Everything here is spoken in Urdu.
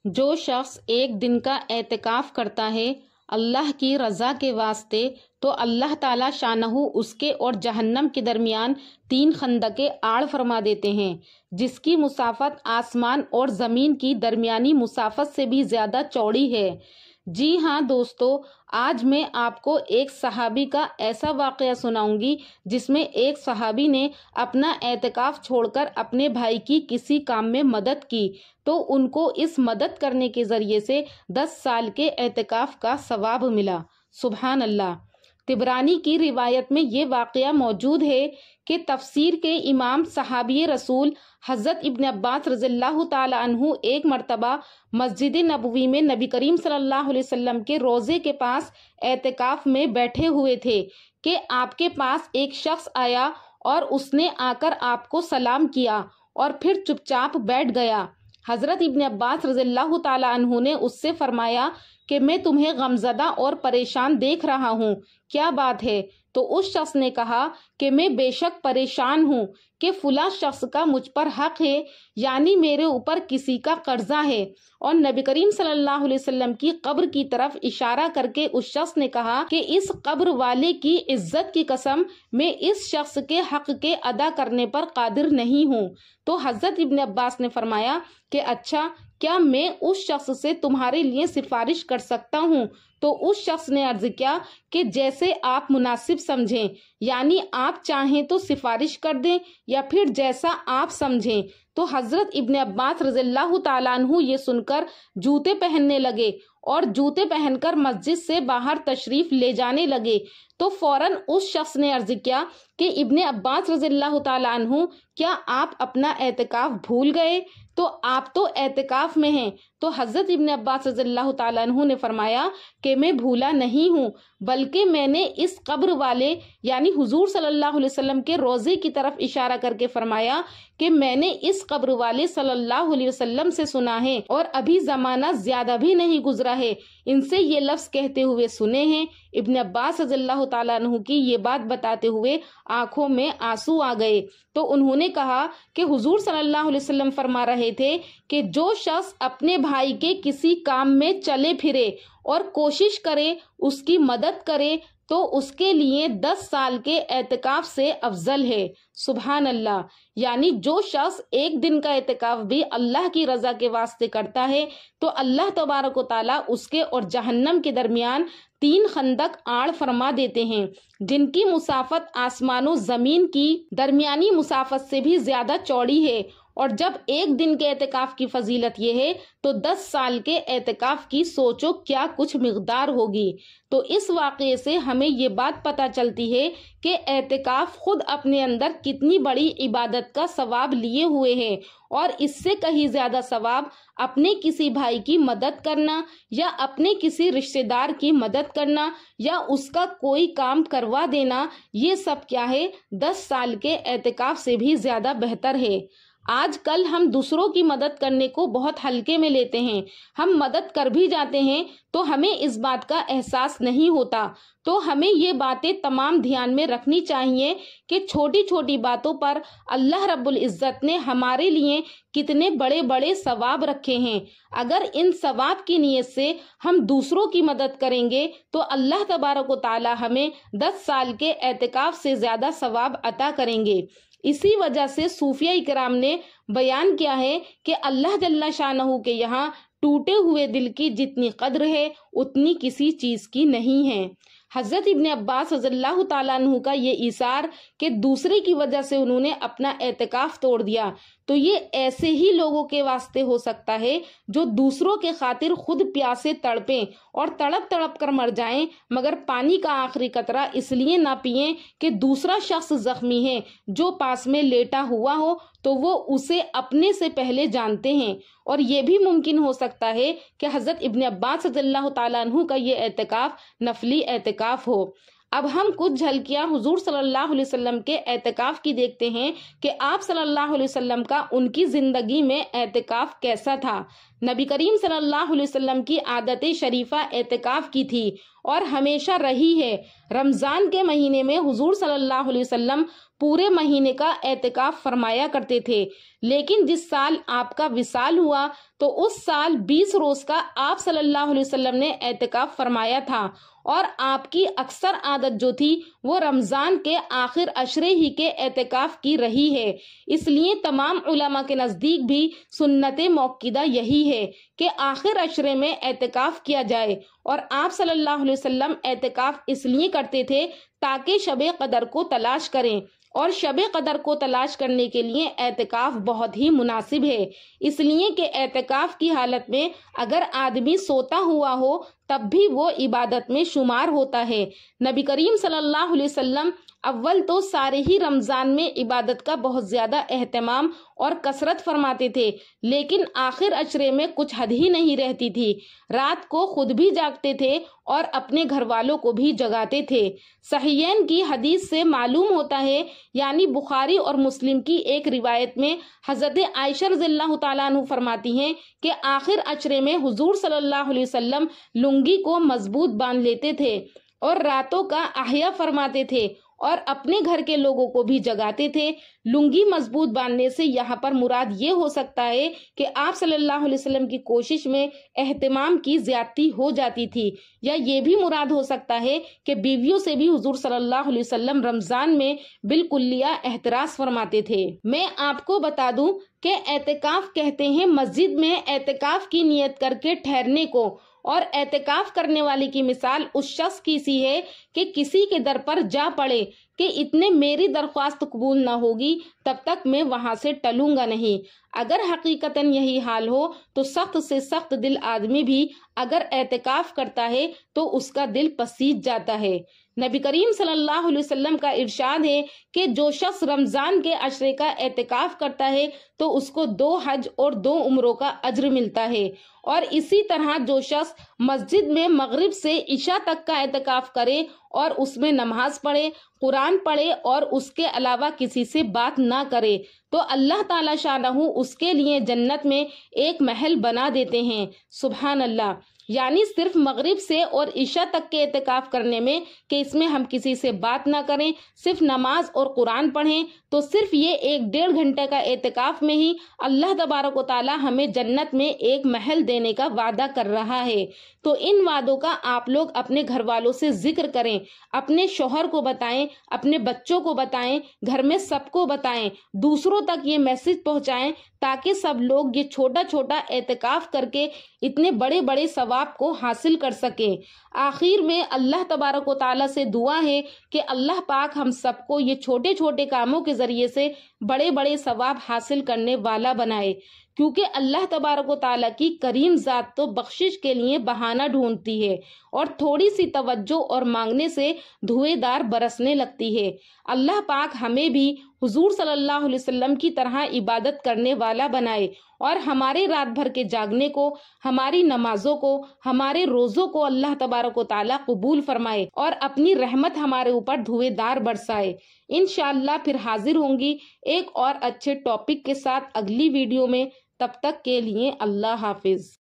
جو شخص ایک دن کا اعتکاف کرتا ہے اللہ کی رضا کے واسطے تو اللہ تعالی شانہ اس کے اور جہنم کے درمیان 3 خندقیں آڑ فرما دیتے ہیں، جس کی مسافت آسمان اور زمین کی درمیانی مسافت سے بھی زیادہ چوڑی ہے۔ جی ہاں دوستو، آج میں آپ کو ایک صحابی کا ایسا واقعہ سناؤں گی جس میں ایک صحابی نے اپنا اعتکاف چھوڑ کر اپنے بھائی کی کسی کام میں مدد کی تو ان کو اس مدد کرنے کے ذریعے سے 10 سال کے اعتکاف کا ثواب ملا۔ سبحان اللہ۔ طبرانی کی روایت میں یہ واقعہ موجود ہے کہ تفسیر کے امام صحابی رسول حضرت ابن عباس رضی اللہ تعالی عنہ ایک مرتبہ مسجد نبوی میں نبی کریم صلی اللہ علیہ وسلم کے روضے کے پاس اعتکاف میں بیٹھے ہوئے تھے کہ آپ کے پاس ایک شخص آیا اور اس نے آ کر آپ کو سلام کیا اور پھر چپ چاپ بیٹھ گیا۔ حضرت ابن عباس رضی اللہ تعالی عنہ نے اس سے فرمایا کہ میں تمہیں غمزدہ اور پریشان دیکھ رہا ہوں، کیا بات ہے؟ تو اس شخص نے کہا کہ میں بے شک پریشان ہوں کہ فلاں شخص کا مجھ پر حق ہے، یعنی میرے اوپر کسی کا قرضہ ہے، اور نبی کریم صلی اللہ علیہ وسلم کی قبر کی طرف اشارہ کر کے اس شخص نے کہا کہ اس قبر والے کی عزت کی قسم میں اس شخص کے حق کے ادا کرنے پر قادر نہیں ہوں۔ تو حضرت ابن عباس نے فرمایا کہ اچھا، کیا میں اس شخص سے تمہارے لیے سفارش کر سکتا ہوں؟ تو اس شخص نے عرض کیا کہ جیسے آپ مناسب سمجھیں، یعنی آپ چاہیں تو سفارش کر دیں یا پھر جیسا آپ سمجھیں۔ تو حضرت ابن عباس رضی اللہ تعالیٰ عنہ یہ سن کر جوتے پہننے لگے اور جوتے پہن کر مسجد سے باہر تشریف لے جانے لگے تو فوراً اس شخص نے عرض کیا کہ ابن عباس رضی اللہ تعالیٰ عنہ، کیا آپ اپنا اعتکاف بھول گئے؟ تو آپ تو اعتکاف میں ہیں۔ تو حضرت ابن عباس رضی اللہ تعالیٰ عنہ نے فرمایا کہ میں بھولا نہیں ہوں، بلکہ میں نے اس قبر والے یعنی حضور صلی اللہ علیہ وسلم کے روضے کی طرف اشارہ کر کے فرمایا کہ میں نے اس قبر والے صلی اللہ علیہ وسلم سے سنا ہے اور ابھی زمانہ زیادہ بھی نہیں گزرا ہے، ان سے یہ لفظ کہتے ہوئے سنے ہیں۔ ابن عباس رضی اللہ تعالیٰ عنہ کی یہ بات بتاتے ہوئے آنکھوں میں آنسو آ گئے تو انہوں نے کہا کہ حضور صلی اللہ علیہ وسلم فرما رہے تھے کہ جو شخص اپنے بھائی کے کسی کام میں چلے پھرے اور کوشش کرے اس کی مدد کرے تو اس کے لیے 10 سال کے اعتکاف سے افضل ہے۔ سبحان اللہ۔ یعنی جو شخص ایک دن کا اعتکاف بھی اللہ کی رضا کے واسطے کرتا ہے تو اللہ تبارک و تعالیٰ اس کے اور جہنم کے درمیان 3 خندق آڑ فرما دیتے ہیں، جن کی مسافت آسمان و زمین کی درمیانی مسافت سے بھی زیادہ چوڑی ہے، اور جب ایک دن کے اعتکاف کی فضیلت یہ ہے تو 10 سال کے اعتکاف کی سوچو کیا کچھ مقدار ہوگی۔ تو اس واقعے سے ہمیں یہ بات پتہ چلتی ہے کہ اعتکاف خود اپنے اندر کتنی بڑی عبادت کا ثواب لیے ہوئے ہے، اور اس سے کہیں زیادہ ثواب اپنے کسی بھائی کی مدد کرنا یا اپنے کسی رشتہ دار کی مدد کرنا یا اس کا کوئی کام کروا دینا، یہ سب کیا ہے 10 سال کے اعتکاف سے بھی زیادہ بہتر ہے۔ آج کل ہم دوسروں کی مدد کرنے کو بہت ہلکے میں لیتے ہیں، ہم مدد کر بھی جاتے ہیں تو ہمیں اس بات کا احساس نہیں ہوتا۔ تو ہمیں یہ باتیں تمام دھیان میں رکھنی چاہیے کہ چھوٹی چھوٹی باتوں پر اللہ رب العزت نے ہمارے لیے کتنے بڑے بڑے ثواب رکھے ہیں۔ اگر ان ثواب کی نیت سے ہم دوسروں کی مدد کریں گے تو اللہ تبارک و تعالی ہمیں 10 سال کے اعتکاف سے زیادہ ثواب عطا کریں گے۔ اسی وجہ سے صوفیہ کرام نے بیان کیا ہے کہ اللہ جل شانہ کے یہاں ٹوٹے ہوئے دل کی جتنی قدر ہے اتنی کسی چیز کی نہیں ہے۔ حضرت ابن عباس رضی اللہ تعالیٰ عنہ کا یہ ایثار کہ دوسرے کی وجہ سے انہوں نے اپنا اعتکاف توڑ دیا، تو یہ ایسے ہی لوگوں کے واسطے ہو سکتا ہے جو دوسروں کے خاطر خود پیاسے تڑپیں اور تڑپ تڑپ کر مر جائیں، مگر پانی کا آخری قطرہ اس لیے نہ پئیں کہ دوسرا شخص زخمی ہے جو پاس میں لیٹا ہوا ہو تو وہ اسے اپنے سے پہلے جانتے ہیں۔ اور یہ بھی ممکن ہو سکتا ہے کہ حضرت ابن عباس رضی اللہ تعالیٰ عنہ کا یہ اعتکاف نفلی اعتکاف ہو۔ اب ہم کچھ جھلکیاں حضور صلی اللہ علیہ وسلم کے اعتکاف کی دیکھتے ہیں کہ آپ صلی اللہ علیہ وسلم کا ان کی زندگی میں اعتکاف کیسا تھا۔ نبی کریم صلی اللہ علیہ وسلم کی عادت شریفہ اعتکاف کی تھی، اور ہمیشہ رہی ہے۔ رمضان کے مہینے میں حضور صلی اللہ علیہ وسلم پورے مہینے کا اعتکاف فرمایا کرتے تھے، لیکن جس سال آپ کا وصال ہوا تو اس سال 20 روز کا آپ صلی اللہ علیہ وسلم نے اعتکاف فرمایا تھا، اور آپ کی اکثر عادت جو تھی وہ رمضان کے آخر عشرے ہی کے اعتکاف کی رہی ہے۔ اس لیے تمام علماء کے نزدیک بھی سنت موقدہ یہی ہے کہ آخر عشرے میں اعتکاف کیا جائے، اور آپ صلی اللہ علیہ وسلم اعتکاف اس لیے کرتے تھے تاکہ شب قدر کو تلاش کریں، اور شب قدر کو تلاش کرنے کے لیے اعتکاف بہت ہی مناسب ہے، اس لیے کہ اعتکاف کی حالت میں اگر آدمی سوتا ہوا ہو تب بھی وہ عبادت میں شمار ہوتا ہے۔ نبی کریم صلی اللہ علیہ وسلم اول تو سارے ہی رمضان میں عبادت کا بہت زیادہ اہتمام اور کثرت فرماتے تھے، لیکن آخر عشرے میں کچھ حد ہی نہیں رہتی تھی۔ رات کو خود بھی جاگتے تھے اور اپنے گھر والوں کو بھی جگاتے تھے۔ صحیحین کی حدیث سے معلوم ہوتا ہے، یعنی بخاری اور مسلم کی ایک روایت میں حضرت عائشہ رضی اللہ تعالیٰ عنہ فرماتی ہیں کہ آخر عشرے میں حضور صلی اللہ علیہ وسلم لنگی کو مضبوط باندھ لیتے تھے اور راتوں کا احیا فرماتے تھے اور اپنے گھر کے لوگوں کو بھی جگاتے تھے۔ لنگی مضبوط باندھنے سے یہاں پر مراد یہ ہو سکتا ہے کہ آپ صلی اللہ علیہ وسلم کی کوشش میں اہتمام کی زیادتی ہو جاتی تھی، یا یہ بھی مراد ہو سکتا ہے کہ بیویوں سے بھی حضور صلی اللہ علیہ وسلم رمضان میں بالکلیہ احتراز فرماتے تھے۔ میں آپ کو بتا دوں کہ اعتکاف کہتے ہیں مسجد میں اعتکاف کی نیت کر کے ٹھہرنے کو، اور اعتکاف کرنے والے کی مثال اس شخص کی سی ہے کہ کسی کے در پر جا پڑے کہ اتنے میری درخواست قبول نہ ہوگی تب تک میں وہاں سے ٹلوں گا نہیں۔ اگر حقیقتاً یہی حال ہو تو سخت سے سخت دل آدمی بھی اگر اعتکاف کرتا ہے تو اس کا دل پسیج جاتا ہے۔ نبی کریم صلی اللہ علیہ وسلم کا ارشاد ہے کہ جو شخص رمضان کے عشرے کا اعتکاف کرتا ہے تو اس کو 2 حج اور 2 عمروں کا اجر ملتا ہے، اور اسی طرح جو شخص مسجد میں مغرب سے عشاء تک کا اعتکاف کرے اور اس میں نماز پڑھے، قرآن پڑھے اور اس کے علاوہ کسی سے بات نہ کرے تو اللہ تعالی شانہ اس کے لیے جنت میں ایک محل بنا دیتے ہیں۔ سبحان اللہ۔ یعنی صرف مغرب سے اور عشاء تک کے اعتکاف کرنے میں کہ اس میں ہم کسی سے بات نہ کریں، صرف نماز اور قرآن پڑھیں، تو صرف یہ 1-1.5 گھنٹے کا اعتکاف میں ہی اللہ تبارک و تعالی ہمیں جنت میں ایک محل دینے کا وعدہ کر رہا ہے۔ تو ان وعدوں کا آپ لوگ اپنے گھر والوں سے ذکر کریں، اپنے شوہر کو بتائیں، اپنے بچوں کو بتائیں، گھر میں سب کو بتائیں، دوسروں تک یہ میسج پہنچائیں تاکہ سب لوگ یہ چھوٹا چھوٹا اعتکاف کر کے اتنے بڑے بڑے ثواب کو حاصل کر سکیں۔ آخر میں اللہ تبارک و تعالیٰ سے دعا ہے کہ اللہ پاک ہم سب کو یہ چھوٹے چھوٹے کاموں کے ذریعے سے بڑے بڑے ثواب حاصل کرنے والا بنائے، کیونکہ اللہ تبارک و تعالیٰ کی کریم ذات تو بخشش کے لیے بہانہ ڈھونڈتی ہے، اور تھوڑی سی توجہ اور مانگنے سے دھوئے دار برسنے لگتی ہے۔ اللہ پاک ہمیں بھی حضور صلی اللہ علیہ وسلم کی طرح عبادت کرنے والا بنائے، اور ہمارے رات بھر کے جاگنے کو، ہماری نمازوں کو، ہمارے روزوں کو اللہ تبارک و تعالیٰ قبول فرمائے اور اپنی رحمت ہمارے اوپر دھوئے دار برسائے۔ انشاءاللہ پھر حاضر ہوں گی ایک اور اچھے ٹاپک کے ساتھ اگلی ویڈیو میں۔ تب تک کے لیے اللہ حافظ۔